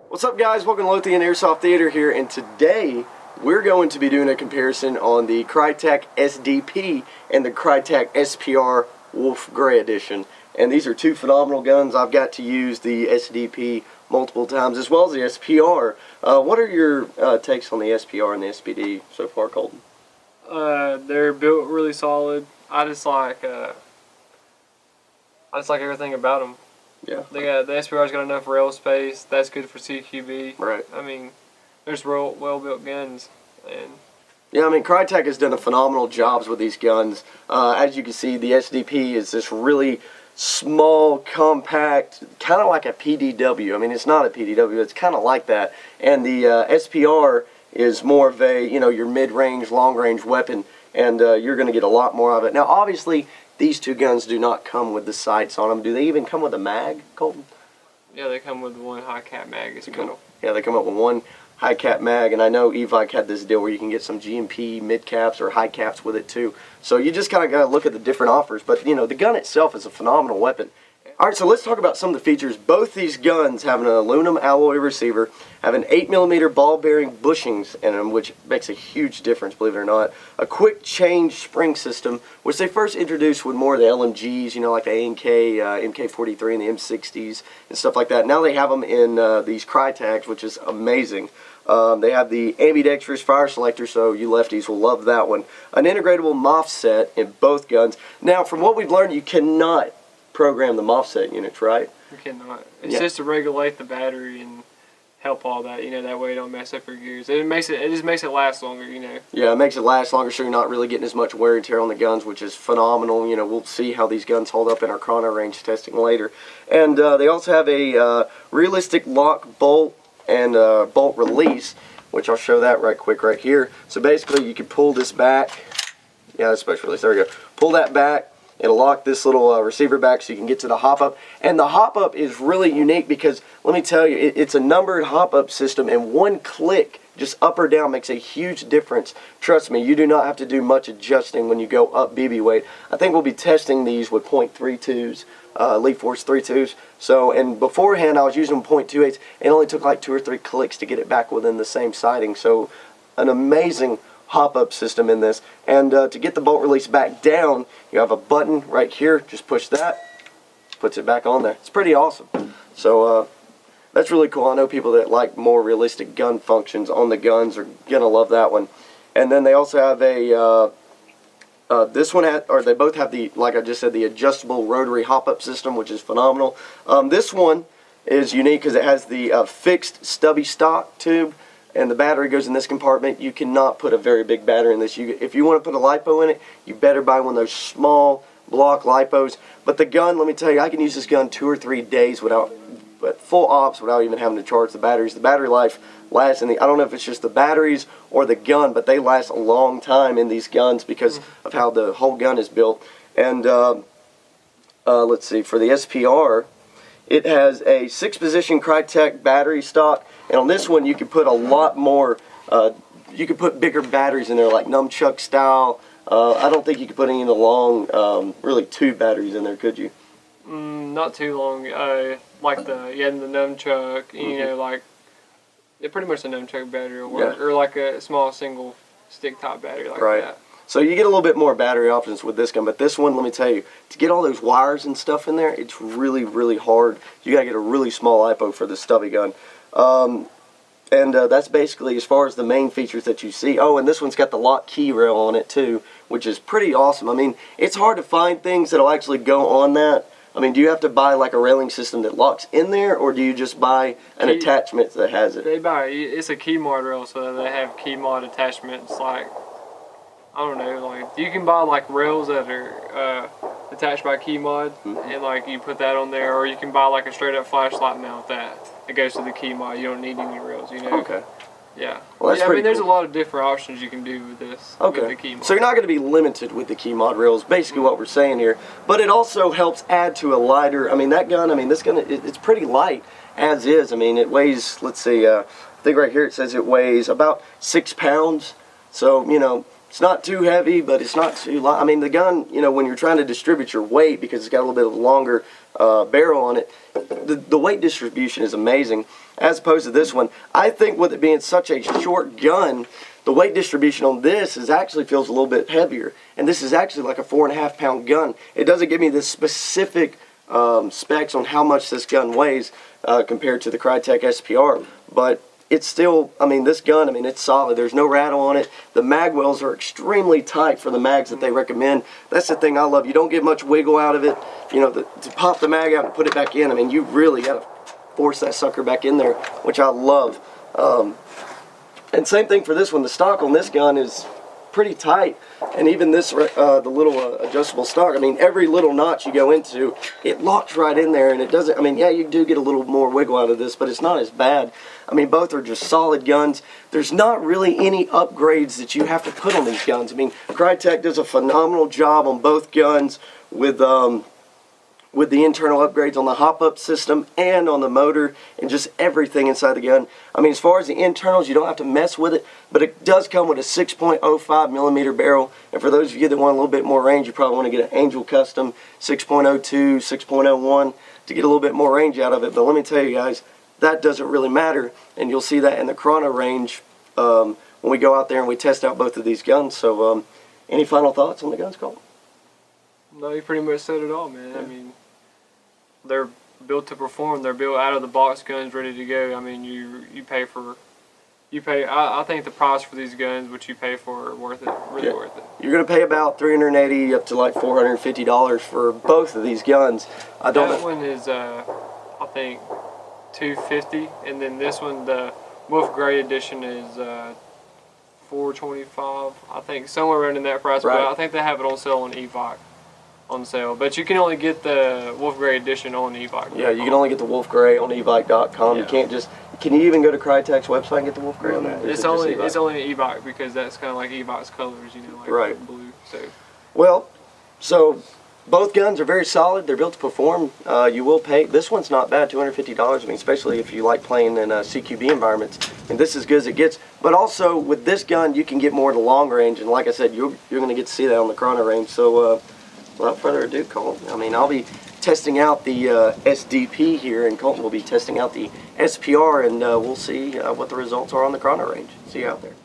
What's up, guys? Welcome to Lothian Airsoft Theater here, and today we're going to be doing a comparison on the Krytac SDP and the Krytac SPR Wolf Gray Edition. And these are two phenomenal guns. I've got to use the SDP multiple times as well as the SPR. What are your takes on the SPR and the SPD so far, Colton? They're built really solid. I just like everything about them. Yeah. The SPR's got enough rail space. That's good for CQB. Right. I mean, there's well-built guns, and yeah, I mean, Krytac has done a phenomenal job with these guns. As you can see, the SDP is this really small, compact, kind of like a PDW. I mean, it's not a PDW, it's kind of like that. And the SPR is more of a, your mid-range, long-range weapon, and you're going to get a lot more of it. Now, obviously, these two guns do not come with the sights on them. Do they even come with a mag, Colton? yeah, they come with one high-cap mag. It's cool. Yeah, they come up with one high-cap mag, and I know Evike had this deal where you can get some GMP mid-caps or high-caps with it too. So you just kind of got to look at the different offers. But, the gun itself is a phenomenal weapon. All right, so let's talk about some of the features. Both these guns have an aluminum alloy receiver, have an 8mm ball-bearing bushings in them, which makes a huge difference, believe it or not. A quick change spring system, which they first introduced with more of the LMGs, like the A&K, MK43 and the M60s and stuff like that. Now they have them in these Krytacs, which is amazing. They have the ambidextrous fire selector, so you lefties will love that one. An integratable MOF set in both guns. Now, from what we've learned, you cannot program the MOF units, right? You cannot. It's just to regulate the battery and help all that. That way it don't mess up your gears. It just makes it last longer. Yeah, it makes it last longer, so you're not really getting as much wear and tear on the guns, which is phenomenal. We'll see how these guns hold up in our chrono range testing later. And they also have a realistic lock bolt and bolt release, which I'll show that right quick right here. So basically, you can pull this back. Yeah, that's special release. There we go. Pull that back. It'll lock this little receiver back so you can get to the hop-up. And the hop-up is really unique because, let me tell you, it's a numbered hop-up system, and one click, just up or down, makes a huge difference. Trust me, you do not have to do much adjusting when you go up BB weight. I think we'll be testing these with .32s, Elite Force 32s. So, and beforehand, I was using .28s, and it only took like 2 or 3 clicks to get it back within the same sighting. So, an amazing hop-up system in this. And to get the bolt release back down, you have a button right here. Just push that, puts it back on there. It's pretty awesome. So that's really cool. I know people that like more realistic gun functions on the guns are gonna love that one. And then they also have a they both have the, like I just said, the adjustable rotary hop-up system, which is phenomenal. This one is unique because it has the fixed stubby stock tube, and the battery goes in this compartment. You cannot put a very big battery in this. If you want to put a LiPo in it, you better buy one of those small block LiPos. But the gun, let me tell you, I can use this gun 2 or 3 days without full ops without even having to charge the batteries. The battery life lasts I don't know if it's just the batteries or the gun, but they last a long time in these guns because of how the whole gun is built. And let's see, for the SPR, it has a 6-position Krytac battery stock, and on this one you can put a lot more, you can put bigger batteries in there, like nunchuck style. I don't think you could put any of the long, really tube batteries in there, could you? Not too long. Like the nunchuck, like pretty much a nunchuck battery will work, or like a small single stick top battery like that. So you get a little bit more battery options with this gun, but this one, let me tell you, to get all those wires and stuff in there, it's really, really hard. You got to get a really small LiPo for this stubby gun. That's basically as far as the main features that you see. Oh, and this one's got the lock key rail on it too, which is pretty awesome. I mean, it's hard to find things that'll actually go on that. I mean, do you have to buy like a railing system that locks in there, or do you just buy an attachment that has it? It's a key mod rail, so they have key mod attachments like, I don't know, like you can buy like rails that are attached by key mod, and like you put that on there, or you can buy like a straight up flashlight mount that goes to the key mod. You don't need any rails, Okay. Yeah. Well, that's I mean, there's cool. a lot of different options you can do with this. Okay. With the key mod. So you're not going to be limited with the key mod rails, basically what we're saying here. But it also helps add to a lighter. I mean, that gun. I mean, this gun. It's pretty light as is. I mean, it weighs. Let's see. I think right here it says it weighs about 6 pounds. So it's not too heavy, but it's not too light. I mean, the gun, when you're trying to distribute your weight, because it's got a little bit of longer barrel on it. The weight distribution is amazing as opposed to this one. I think with it being such a short gun, the weight distribution on this actually feels a little bit heavier, and this is actually like a 4.5 pound gun. It doesn't give me the specific specs on how much this gun weighs compared to the Krytac SPR, but it's still, I mean, this gun, I mean, it's solid. There's no rattle on it. The mag wells are extremely tight for the mags that they recommend. That's the thing I love. You don't get much wiggle out of it. You know, to pop the mag out and put it back in, I mean, you really got to force that sucker back in there, which I love. And same thing for this one. The stock on this gun is pretty tight, and even this the little adjustable stock, I mean, every little notch you go into, it locks right in there, and it doesn't, I mean, yeah, you do get a little more wiggle out of this, but it's not as bad. I mean, both are just solid guns. There's not really any upgrades that you have to put on these guns. I mean, Krytac does a phenomenal job on both guns with the internal upgrades on the hop-up system and on the motor and just everything inside the gun. I mean, as far as the internals, you don't have to mess with it, but it does come with a 6.05 millimeter barrel. And for those of you that want a little bit more range, you probably want to get an Angel Custom 6.02, 6.01 to get a little bit more range out of it. But let me tell you guys, that doesn't really matter, and you'll see that in the chrono range when we go out there and we test out both of these guns. So, any final thoughts on the guns, Colton? No, you pretty much said it all, man. Yeah. I mean, they're built to perform. They're built out of the box guns, ready to go. I mean, you pay. I think the price for these guns, what you pay for, are worth it. Really worth it. You're gonna pay about $380 up to like $450 for both of these guns. That one is I think $250, and then this one, the Wolf Gray edition, is $425. I think somewhere around in that price. Right. But I think they have it on sale on Evoc. On sale, but you can only get the Wolf Gray edition on Evoc. Yeah, you can only get the Wolf Gray on Evoc.com. Yeah. You can't just. Can you even go to Krytac's website and get the Wolf Gray on that? It's only Evoc because that's kind of like Evoc's colors, you know, like right. Blue. So. Well, so both guns are very solid. They're built to perform. You will pay. This one's not bad, $250. I mean, especially if you like playing in CQB environments. And this is as good as it gets. But also with this gun, you can get more to long range, and like I said, you're going to get to see that on the chrono range. So. Without further ado, Colton, I mean, I'll be testing out the SDP here, and Colton will be testing out the SPR, and we'll see what the results are on the chrono range. See you out there.